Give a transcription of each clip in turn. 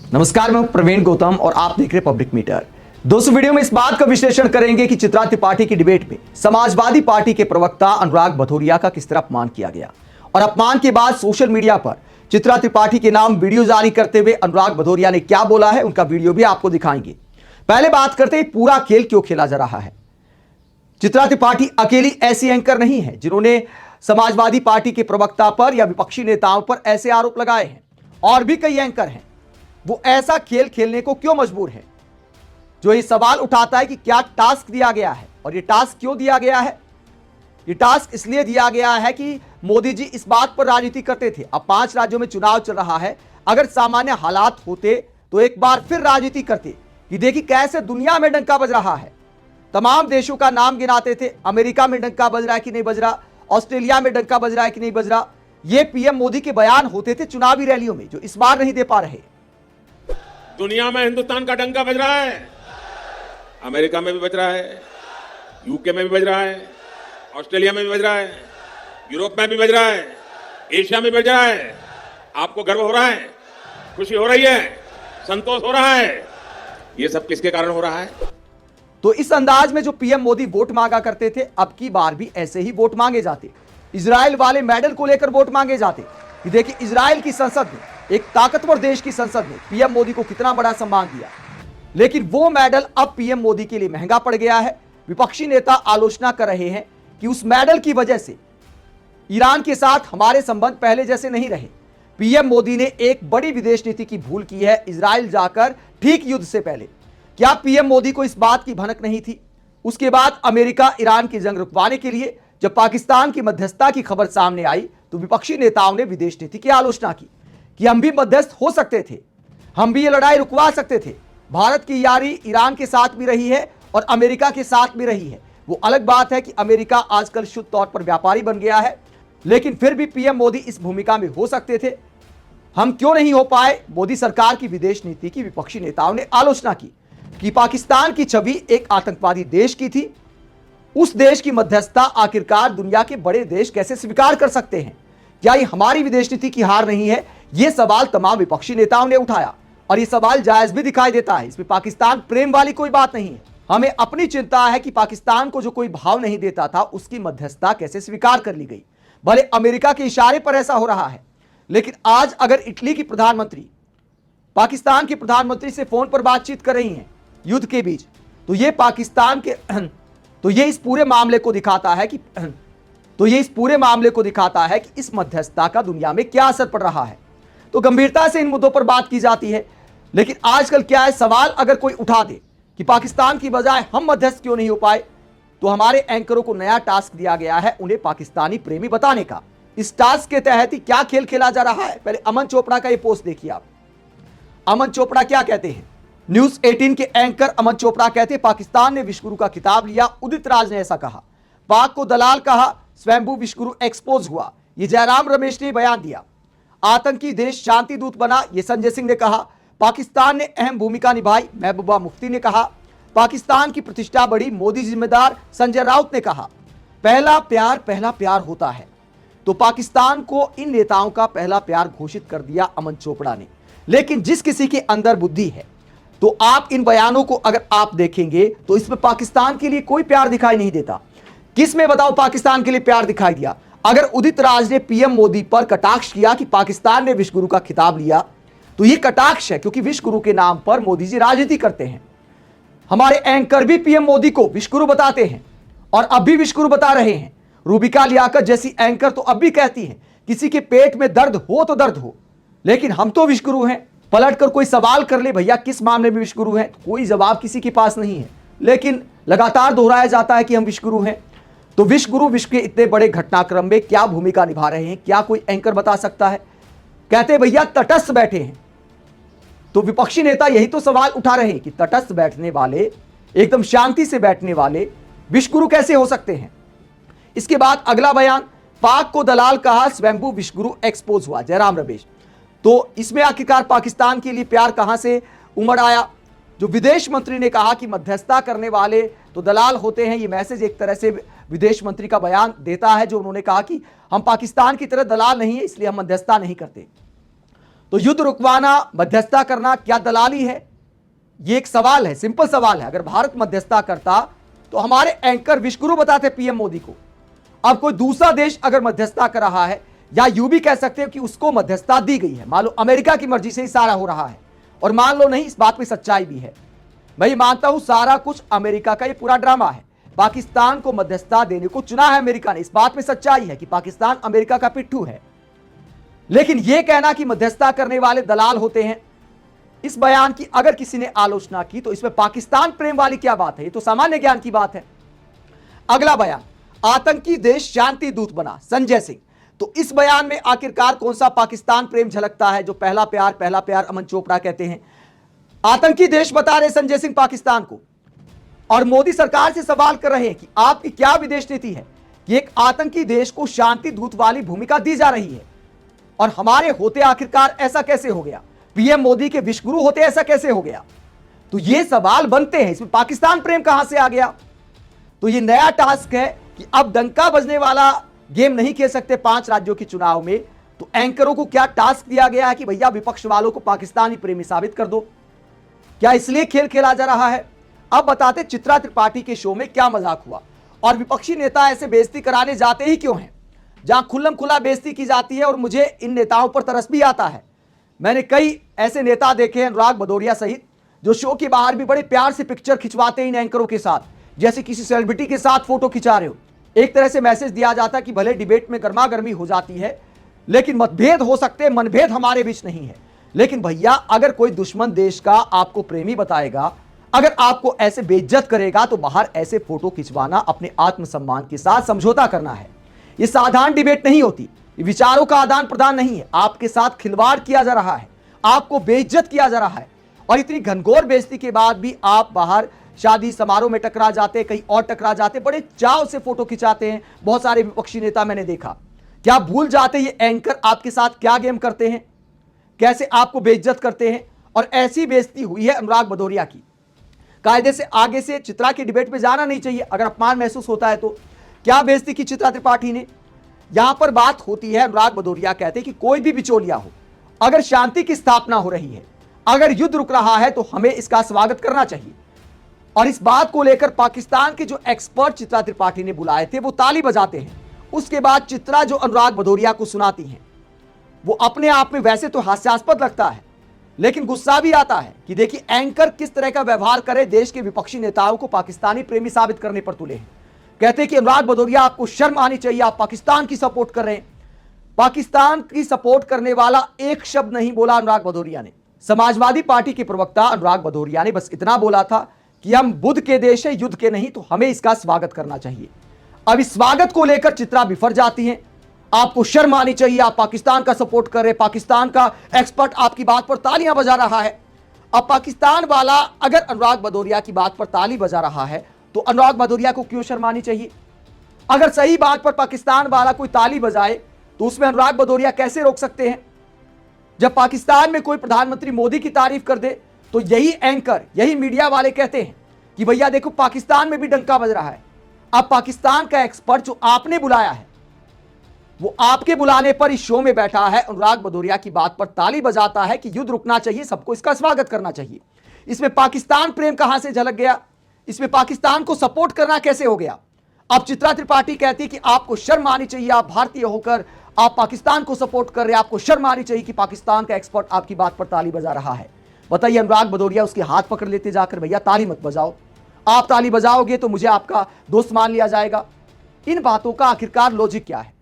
नमस्कार, मैं प्रवीण गौतम और आप देख रहे पब्लिक मीटर। दोस्तों, वीडियो में इस बात का विश्लेषण करेंगे कि चित्रा त्रिपाठी की डिबेट में समाजवादी पार्टी के प्रवक्ता अनुराग भदौरिया का किस तरह अपमान किया गया और अपमान के बाद सोशल मीडिया पर चित्रा त्रिपाठी के नाम वीडियो जारी करते हुए अनुराग भदौरिया ने क्या बोला है, उनका वीडियो भी आपको दिखाएंगे। पहले बात करते हैं पूरा खेल क्यों खेला जा रहा है। चित्रा त्रिपाठी अकेली ऐसी एंकर नहीं है जिन्होंने समाजवादी पार्टी के प्रवक्ता पर या विपक्षी नेताओं पर ऐसे आरोप लगाए हैं। और भी कई एंकर हैं। वो ऐसा खेल खेलने को क्यों मजबूर है? जो ये सवाल उठाता है कि क्या टास्क दिया गया है और ये टास्क क्यों दिया गया है। ये टास्क इसलिए दिया गया है कि मोदी जी इस बात पर राजनीति करते थे। अब 5 राज्यों में चुनाव चल रहा है। अगर सामान्य हालात होते तो एक बार फिर राजनीति करते कि देखिए कैसे दुनिया में डंका बज रहा है। तमाम देशों का नाम गिनाते थे। अमेरिका में डंका बज रहा है कि नहीं बज रहा, ऑस्ट्रेलिया में डंका बज रहा है कि नहीं बज रहा। ये पीएम मोदी के बयान होते थे चुनावी रैलियों में, जो इस बार नहीं दे पा रहे। दुनिया में हिंदुस्तान का डंका बज रहा है। अमेरिका में भी बज रहा है, यूके में भी बज रहा है, ऑस्ट्रेलिया में भी बज रहा है, यूरोप में भी बज रहा है, एशिया में भी बज रहा है। आपको गर्व हो रहा है, खुशी हो रही है, संतोष हो रहा है। ये सब किसके कारण हो रहा है? तो इस अंदाज में जो पीएम मोदी वोट मांगा करते थे, अब की बार भी ऐसे ही वोट मांगे जाते। इजराइल वाले मेडल को लेकर वोट मांगे जाते कि देखिए इजराइल की संसद ने, एक ताकतवर देश की संसद ने पीएम मोदी को कितना बड़ा सम्मान दिया। लेकिन वो मेडल अब पीएम मोदी के लिए महंगा पड़ गया है। विपक्षी नेता आलोचना कर रहे हैं कि उस मेडल की वजह से ईरान के साथ हमारे संबंध पहले जैसे नहीं रहे। पीएम मोदी ने एक बड़ी विदेश नीति की भूल की है इजराइल जाकर ठीक युद्ध से पहले। क्या पीएम मोदी को इस बात की भनक नहीं थी? उसके बाद अमेरिका ईरान की जंग रुकवाने के लिए जब पाकिस्तान की मध्यस्थता की खबर सामने आई तो विपक्षी नेताओं ने विदेश नीति की आलोचना की कि हम भी मध्यस्थ हो सकते थे, हम भी ये लड़ाई रुकवा सकते थे। भारत की यारी ईरान के साथ भी रही है और अमेरिका के साथ भी रही है। वो अलग बात है कि अमेरिका आजकल शुद्ध तौर पर व्यापारी बन गया है, लेकिन फिर भी पीएम मोदी इस भूमिका में हो सकते थे। हम क्यों नहीं हो पाए? मोदी सरकार की विदेश नीति की विपक्षी नेताओं ने आलोचना की कि पाकिस्तान की छवि एक आतंकवादी देश की थी। उस देश की मध्यस्थता आखिरकार दुनिया के बड़े देश कैसे स्वीकार कर सकते हैं? क्या ये हमारी विदेश नीति की हार नहीं है? ये सवाल तमाम विपक्षी नेताओं ने उठाया और ये सवाल जायज भी दिखाई देता है। इसमें पाकिस्तान प्रेम वाली कोई बात नहीं है। हमें अपनी चिंता है कि पाकिस्तान को जो कोई भाव नहीं देता था उसकी मध्यस्थता कैसे स्वीकार कर ली गई। भले अमेरिका के इशारे पर ऐसा हो रहा है, लेकिन आज अगर इटली की प्रधानमंत्री पाकिस्तान के प्रधानमंत्री से फोन पर बातचीत कर रही हैं युद्ध के बीच, तो ये पाकिस्तान के तो ये इस पूरे मामले को दिखाता है कि इस मध्यस्थता का दुनिया में क्या असर पड़ रहा है। तो गंभीरता से इन मुद्दों पर बात की जाती है। लेकिन आजकल क्या है, सवाल अगर कोई उठा दे कि पाकिस्तान की बजाय हम मध्यस्थ क्यों नहीं हो पाए, तो हमारे एंकरों को नया टास्क दिया गया है उन्हें पाकिस्तानी प्रेमी बताने का। इस टास्क के तहत ही क्या खेल खेला जा रहा है, पहले अमन चोपड़ा का ये पोस्ट देखिए आप। अमन चोपड़ा क्या कहते हैं? न्यूज 18 के एंकर अमन चोपड़ा कहते हैं पाकिस्तान ने विश्वगुरु का खिताब लिया। उदित राज ने ऐसा कहा। पाक को दलाल कहा, स्वयंभू विश्वगुरु एक्सपोज हुआ, ये जयराम रमेश ने बयान दिया। आतंकी देश शांति दूत बना, ये संजय सिंह ने कहा। पाकिस्तान ने अहम भूमिका निभाई, महबूबा मुफ्ती ने कहा। पाकिस्तान की प्रतिष्ठा बढ़ी, मोदी जिम्मेदार, संजय राउत ने कहा। पहला प्यार होता है। तो पाकिस्तान को इन नेताओं का पहला प्यार घोषित कर दिया अमन चोपड़ा ने। लेकिन जिस किसी के अंदर बुद्धि है, तो आप इन बयानों को अगर आप देखेंगे तो इसमें पाकिस्तान के लिए कोई प्यार दिखाई नहीं देता। किस में बताओ पाकिस्तान के लिए प्यार दिखाई दिया? अगर उदित राज ने पीएम मोदी पर कटाक्ष किया कि पाकिस्तान ने विश्वगुरु का खिताब लिया, तो यह कटाक्ष है, क्योंकि विश्वगुरु के नाम पर मोदी जी राजनीति करते हैं। हमारे एंकर भी पीएम मोदी को विश्वगुरु बताते हैं और अब भी विश्वगुरु बता रहे हैं। रूबिका लियाकत जैसी एंकर तो अब भी कहती हैं किसी के पेट में दर्द हो तो दर्द हो, लेकिन हम तो विश्वगुरु हैं। पलटकर कोई सवाल कर ले, भैया किस मामले में विश्वगुरु हैं, कोई जवाब किसी के पास नहीं है। लेकिन लगातार दोहराया जाता है कि हम विश्वगुरु हैं। तो विश्वगुरु विश्व के इतने बड़े घटनाक्रम में क्या भूमिका निभा रहे हैं, क्या कोई एंकर बता सकता है? कहते भैया तटस्थ बैठे हैं। तो विपक्षी नेता यही तो सवाल उठा रहे हैं कि तटस्थ बैठने वाले, एकदम शांति से बैठने वाले विश्वगुरु कैसे हो सकते हैं? इसके बाद अगला बयान, पाक को दलाल कहा, स्वयंभू विश्वगुरु एक्सपोज हुआ, जयराम रमेश। तो इसमें आखिरकार पाकिस्तान के लिए प्यार कहां से उमड़ आया? जो विदेश मंत्री ने कहा कि मध्यस्थता करने वाले तो दलाल होते हैं, ये मैसेज एक तरह से विदेश मंत्री का बयान देता है, जो उन्होंने कहा कि हम पाकिस्तान की तरह दलाल नहीं है, इसलिए हम मध्यस्थता नहीं करते। तो युद्ध रुकवाना, मध्यस्थता करना क्या दलाली है? ये एक सवाल है, सिंपल सवाल है। अगर भारत मध्यस्थता करता तो हमारे एंकर विश्वगुरु बताते पीएम मोदी को। अब कोई दूसरा देश अगर मध्यस्थता कर रहा है, या यूं भी कह सकते हैं कि उसको मध्यस्थता दी गई है, मान लो अमेरिका की मर्जी से ही सारा हो रहा है, और मान लो नहीं, इस बात में सच्चाई भी है, मैं मानता हूं सारा कुछ अमेरिका का ये पूरा ड्रामा है। पाकिस्तान को मध्यस्थता देने को चुना है अमेरिका ने, इस बात में सच्चाई है कि पाकिस्तान अमेरिका का पिट्ठू है। लेकिन यह कहना कि मध्यस्थता करने वाले दलाल होते हैं, इस बयान की अगर किसी ने आलोचना की तो इसमें पाकिस्तान प्रेम वाली क्या बात है? ये तो सामान्य ज्ञान की बात है। अगला बयान, आतंकी देश शांति दूत बना संजय सिंह। तो इस बयान में आखिरकार कौन सा पाकिस्तान प्रेम झलकता है जो पहला प्यार अमन चोपड़ा कहते हैं? आतंकी देश बता रहे संजय सिंह पाकिस्तान को, और मोदी सरकार से सवाल कर रहे हैं कि आपकी क्या विदेश नीति है कि एक आतंकी देश को शांति दूत वाली भूमिका दी जा रही है, और हमारे होते आखिरकार ऐसा कैसे हो गया? पीएम मोदी के विश्वगुरु होते ऐसा कैसे हो गया? तो ये सवाल बनते हैं, इसमें पाकिस्तान प्रेम कहां से आ गया? तो ये नया टास्क है कि अब डंका बजने वाला गेम नहीं खेल सकते 5 राज्यों के चुनाव में। तो एंकरों को क्या टास्क दिया गया है कि भैया विपक्ष वालों को पाकिस्तानी प्रेमी साबित कर दो? क्या इसलिए खेल खेला जा रहा है? अब बताते चित्रा त्रिपाठी के शो में क्या मजाक हुआ, और विपक्षी नेता ऐसे बेइज्जती कराने जाते ही क्यों हैं जहां खुल्लम खुला बेइज्जती की जाती है। और मुझे इन नेताओं पर तरस भी आता है। मैंने कई ऐसे नेता देखे हैं, अनुराग भदौरिया सहित, जो शो के बाहर भी बड़े प्यार से पिक्चर खिंचवाते हैं इन एंकरों के साथ, जैसे किसी सेलिब्रिटी के साथ फोटो खिंचा रहे हो। एक तरह से मैसेज दिया जाता है कि भले डिबेट में गर्मा गर्मी हो जाती है, लेकिन मतभेद हो सकते हैं, मनभेद हमारे बीच नहीं है। लेकिन भैया, अगर कोई दुश्मन देश का आपको प्रेमी बताएगा, अगर आपको ऐसे बेइज्जत करेगा, तो बाहर ऐसे फोटो खिंचवाना अपने आत्मसम्मान के साथ समझौता करना है। ये साधारण डिबेट नहीं होती, ये विचारों का आदान प्रदान नहीं है। आपके साथ खिलवाड़ किया जा रहा है, आपको बेइज्जत किया जा रहा है, और इतनी घनघोर बेइज्जती के बाद भी आप बाहर शादी समारोह में टकरा जाते, कहीं और टकरा जाते, बड़े चाव से फोटो खिंचाते हैं। बहुत सारे विपक्षी नेता मैंने देखा। क्या भूल जाते ये एंकर आपके साथ क्या गेम करते हैं, कैसे आपको बेइज्जत करते हैं? और ऐसी बेइज्जती हुई है अनुराग भदौरिया की। कायदे से आगे से चित्रा की डिबेट में जाना नहीं चाहिए अगर अपमान महसूस होता है तो। क्या बेइज्जती की चित्रा त्रिपाठी ने? यहां पर बात होती है, अनुराग भदौरिया कहते हैं कि कोई भी बिचौलिया हो, अगर शांति की स्थापना हो रही है, अगर युद्ध रुक रहा है, तो हमें इसका स्वागत करना चाहिए। और इस बात को लेकर पाकिस्तान के जो एक्सपर्ट चित्रा त्रिपाठी ने बुलाए थे, वो ताली बजाते हैं। उसके बाद चित्रा जो अनुराग भदौरिया को सुनाती हैं, वो अपने आप में वैसे तो हास्यास्पद लगता है, लेकिन गुस्सा भी आता है कि देखिए एंकर किस तरह का व्यवहार करे देश के विपक्षी नेताओं को पाकिस्तानी प्रेमी साबित करने पर तुले हैं। कहते हैं कि अनुराग भदौरिया, आपको शर्म आनी चाहिए, आप पाकिस्तान की सपोर्ट कर रहे हैं। पाकिस्तान की सपोर्ट करने वाला एक शब्द नहीं बोला अनुराग भदौरिया ने। समाजवादी पार्टी के प्रवक्ता अनुराग भदौरिया ने बस इतना बोला था कि हम बुद्ध के देश है, युद्ध के नहीं, तो हमें इसका स्वागत करना चाहिए। अब इस स्वागत को लेकर चित्रा बिफर जाती है। आपको शर्म आनी चाहिए, आप पाकिस्तान का सपोर्ट कर रहे, पाकिस्तान का एक्सपर्ट आपकी बात पर तालियां बजा रहा है। अब पाकिस्तान वाला अगर अनुराग भदौरिया की बात पर ताली बजा रहा है, तो अनुराग भदौरिया को क्यों शर्म आनी चाहिए? अगर सही बात पर पाकिस्तान वाला कोई ताली बजाए, तो उसमें अनुराग भदौरिया कैसे रोक सकते हैं? जब पाकिस्तान में कोई प्रधानमंत्री मोदी की तारीफ कर दे, तो यही एंकर, यही मीडिया वाले कहते हैं कि भैया देखो पाकिस्तान में भी डंका बज रहा है। अब पाकिस्तान का एक्सपर्ट जो आपने बुलाया है, वो आपके बुलाने पर इस शो में बैठा है, अनुराग भदौरिया की बात पर ताली बजाता है कि युद्ध रुकना चाहिए, सबको इसका स्वागत करना चाहिए। इसमें पाकिस्तान प्रेम कहां से झलक गया? इसमें पाकिस्तान को सपोर्ट करना कैसे हो गया? अब चित्रा त्रिपाठी कहती है कि आपको शर्म आनी चाहिए, आप भारतीय होकर आप पाकिस्तान को सपोर्ट कर रहे हैं, आपको शर्म आनी चाहिए कि पाकिस्तान का एक्सपर्ट आपकी बात पर ताली बजा रहा है। बताइए, अनुराग भदौरिया उसके हाथ पकड़ लेते जाकर, भैया ताली मत बजाओ, आप ताली बजाओगे तो मुझे आपका दोस्त मान लिया जाएगा। इन बातों का आखिरकार लॉजिक क्या है?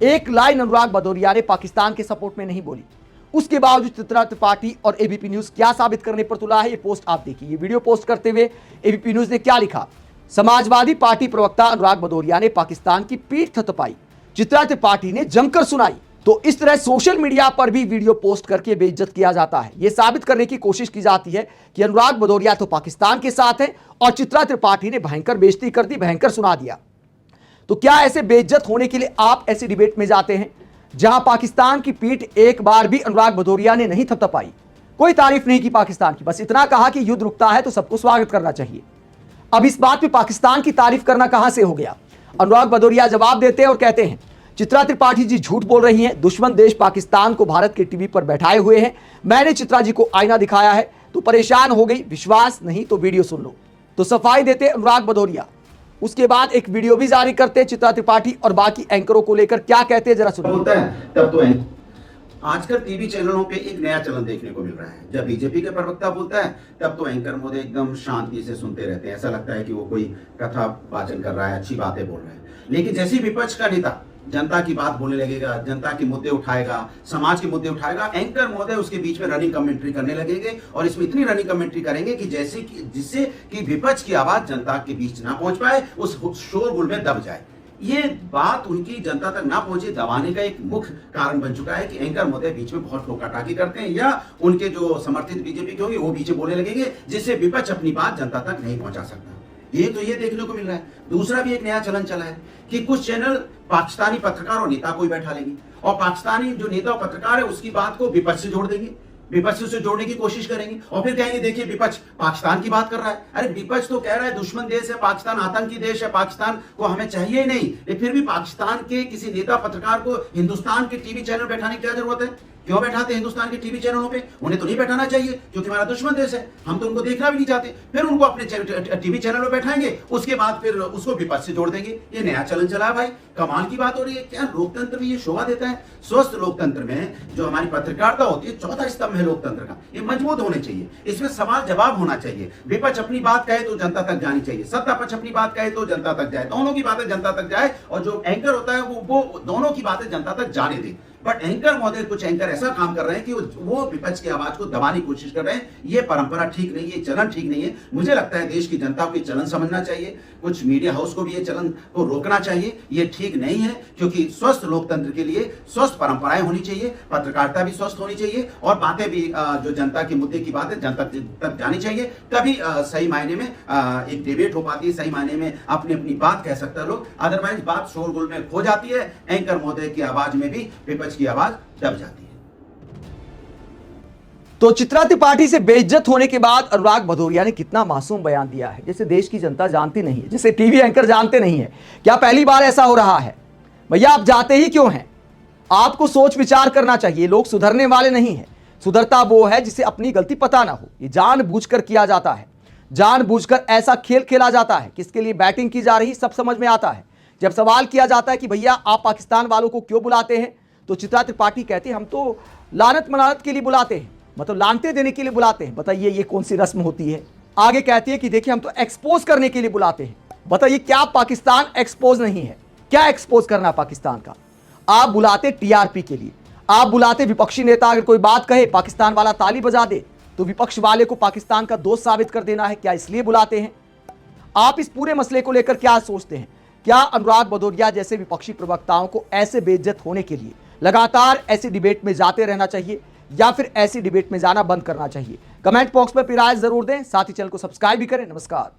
एक लाइन अनुराग भदौरिया ने पाकिस्तान के सपोर्ट में नहीं बोली, उसके बावजूद चित्रा त्रिपाठी और एबीपी न्यूज क्या साबित करने पर तुला है, ये पोस्ट आप देखिए। ये वीडियो पोस्ट करते हुए एबीपी न्यूज ने क्या लिखा? समाजवादी पार्टी प्रवक्ता अनुराग भदौरिया ने पाकिस्तान की पीठ थपथपाई, चित्रा त्रिपाठी ने जमकर सुनाई। तो इस तरह सोशल मीडिया पर भी वीडियो पोस्ट करके बेइज्जत किया जाता है। यह साबित करने की कोशिश की जाती है कि अनुराग भदौरिया तो पाकिस्तान के साथ है, और चित्रा त्रिपाठी ने भयंकर बेइज्जती कर दी, भयंकर सुना दिया। तो क्या ऐसे बेइज्जत होने के लिए आप ऐसी डिबेट में जाते हैं जहां पाकिस्तान की पीठ एक बार भी अनुराग भदौरिया ने नहीं थपथपाई, कोई तारीफ नहीं की पाकिस्तान की, बस इतना कहा कि युद्ध रुकता है तो सबको स्वागत करना चाहिए। अब इस बात पे पाकिस्तान की तारीफ करना कहां से हो गया? अनुराग भदौरिया जवाब देते हैं और कहते हैं चित्रा त्रिपाठी जी झूठ बोल रही हैं। दुश्मन देश पाकिस्तान को भारत के टीवी पर बैठाए हुए हैं। मैंने चित्रा जी को आईना दिखाया है तो परेशान हो गई। विश्वास नहीं तो वीडियो सुन लो। तो सफाई देते अनुराग भदौरिया। उसके बाद एक वीडियो भी जारी करते चित्रा त्रिपाठी और बाकी एंकरों को लेकर क्या कहते हैं, जरा सुनो। होता है तब तो आजकल टीवी चैनलों पे एक नया चलन देखने को मिल रहा है। जब बीजेपी का प्रवक्ता बोलता है तब तो एंकर महोदय एकदम शांति से सुनते रहते हैं। ऐसा लगता है कि वो कोई कथा वाचन कर रहा है, अच्छी बातें बोल रहे हैं। लेकिन जैसे ही विपक्ष का नेता जनता की बात बोलने लगेगा, जनता के मुद्दे उठाएगा, समाज के मुद्दे उठाएगा, एंकर महोदय उसके बीच में रनिंग कमेंट्री करने लगेंगे और इसमें इतनी रनिंग कमेंट्री करेंगे कि जैसे कि जिससे कि विपक्ष की आवाज जनता के बीच ना पहुंच पाए, उस शोरगुल में दब जाए। ये बात उनकी जनता तक ना पहुंचे दबाने का एक मुख्य कारण बन चुका है कि एंकर महोदय बीच में बहुत टोका-टाकी करते हैं या उनके जो समर्थित बीजेपी के होंगे वो बीच बोलने लगेंगे, जिससे विपक्ष अपनी बात जनता तक नहीं पहुंचा सकता। ये देखने को मिल रहा है। दूसरा भी एक नया चलन चला है कि कुछ चैनल पाकिस्तानी पत्रकार और नेता को ही बैठा लेंगे और पाकिस्तानी जो नेता और पत्रकार है उसकी बात को विपक्ष से जोड़ देंगे, विपक्ष से जोड़ने की कोशिश करेंगे और फिर कहेंगे देखिए विपक्ष पाकिस्तान की बात कर रहा है। अरे विपक्ष तो कह रहा है दुश्मन देश है पाकिस्तान, आतंकी देश है पाकिस्तान, को हमें चाहिए ही नहीं। लेकिन फिर भी पाकिस्तान के किसी नेता पत्रकार को हिंदुस्तान के टीवी चैनल बैठाने की क्या जरूरत है? क्यों बैठाते हैं हिंदुस्तान के टीवी चैनलों पे? उन्हें तो नहीं बैठाना चाहिए क्योंकि हमारा दुश्मन देश है, हम तो उनको देखना भी नहीं चाहते। फिर उनको अपने टीवी चैनल पे बैठाएंगे, उसके बाद फिर उसको विपक्ष से जोड़ देंगे। ये नया चलन चला है भाई, कमाल की बात हो रही है। क्या लोकतंत्र में ये शोभा देता है? स्वस्थ लोकतंत्र में जो हमारी पत्रकारिता होती है, चौथा स्तंभ है लोकतंत्र का, ये मजबूत होने चाहिए। इसमें सवाल जवाब होना चाहिए। विपक्ष अपनी बात कहे तो जनता तक जानी चाहिए, सत्ता पक्ष अपनी बात कहे तो जनता तक जाए, दोनों की बातें जनता तक जाए और जो एंकर होता है वो दोनों की बातें जनता तक जाने दे। बट एंकर महोदय, कुछ एंकर ऐसा काम कर रहे हैं कि वो विपक्ष की आवाज को दबाने की कोशिश कर रहे हैं। ये परंपरा ठीक नहीं है, ये चलन ठीक नहीं है। मुझे लगता है देश की जनता को ये चलन समझना चाहिए, कुछ मीडिया हाउस को भी ये चलन को रोकना चाहिए। ये ठीक नहीं है क्योंकि स्वस्थ लोकतंत्र के लिए स्वस्थ परंपराएं होनी चाहिए, पत्रकारिता भी स्वस्थ होनी चाहिए और बातें भी जो जनता के मुद्दे की बातें जनता तक जानी चाहिए। तभी सही मायने में एक डिबेट हो पाती है, सही मायने में अपनी अपनी बात कह सकता है लोग। अदरवाइज बात शोरगुल में खो जाती है, एंकर महोदय की आवाज में भी विपक्ष की आवाज दब जाती है। तो चित्रा त्रिपाठी से बेइज्जत होने के बाद अनुराग भदौरिया ने कितना मासूम बयान दिया है, जैसे देश की जनता जानती नहीं है, जैसे टीवी एंकर जानते नहीं है। क्या पहली बार ऐसा हो रहा है? भैया आप जाते ही क्यों हैं? आपको सोच विचार करना चाहिए। लोग सुधरने वाले नहीं है। सुधरता वो है जिसे अपनी गलती पता ना हो। ये जानबूझकर किया जाता है, जानबूझकर ऐसा खेल खेला जाता है। किसके लिए बैटिंग की जा रही सब समझ में आता है। जब सवाल किया जाता है कि भैया आप पाकिस्तान वालों को क्यों बुलाते हैं, तो चित्रा त्रिपाठी कहते हैं हम तो लानत मनानत के लिए बुलाते हैं, मतलब लानते देने के लिए बुलाते हैं। बताइए ये कौन सी रस्म होती है? आगे कहती है कि देखिए हम तो एक्सपोज करने के लिए बुलाते हैं। बताइए क्या पाकिस्तान एक्सपोज नहीं है? क्या एक्सपोज करना पाकिस्तान का? आप बुलाते टीआरपी के लिए, आप बुलाते विपक्षी नेता अगर कोई बात कहे पाकिस्तान वाला ताली बजा दे तो विपक्ष वाले को पाकिस्तान का दोस्त साबित कर देना है, क्या इसलिए बुलाते हैं? आप इस पूरे मसले को लेकर क्या सोचते हैं? क्या अनुराग भदौरिया जैसे विपक्षी प्रवक्ताओं को ऐसे बेइज्जत होने के लिए लगातार ऐसी डिबेट में जाते रहना चाहिए या फिर ऐसी डिबेट में जाना बंद करना चाहिए? कमेंट बॉक्स में अपनी राय जरूर दें, साथ ही चैनल को सब्सक्राइब भी करें। नमस्कार।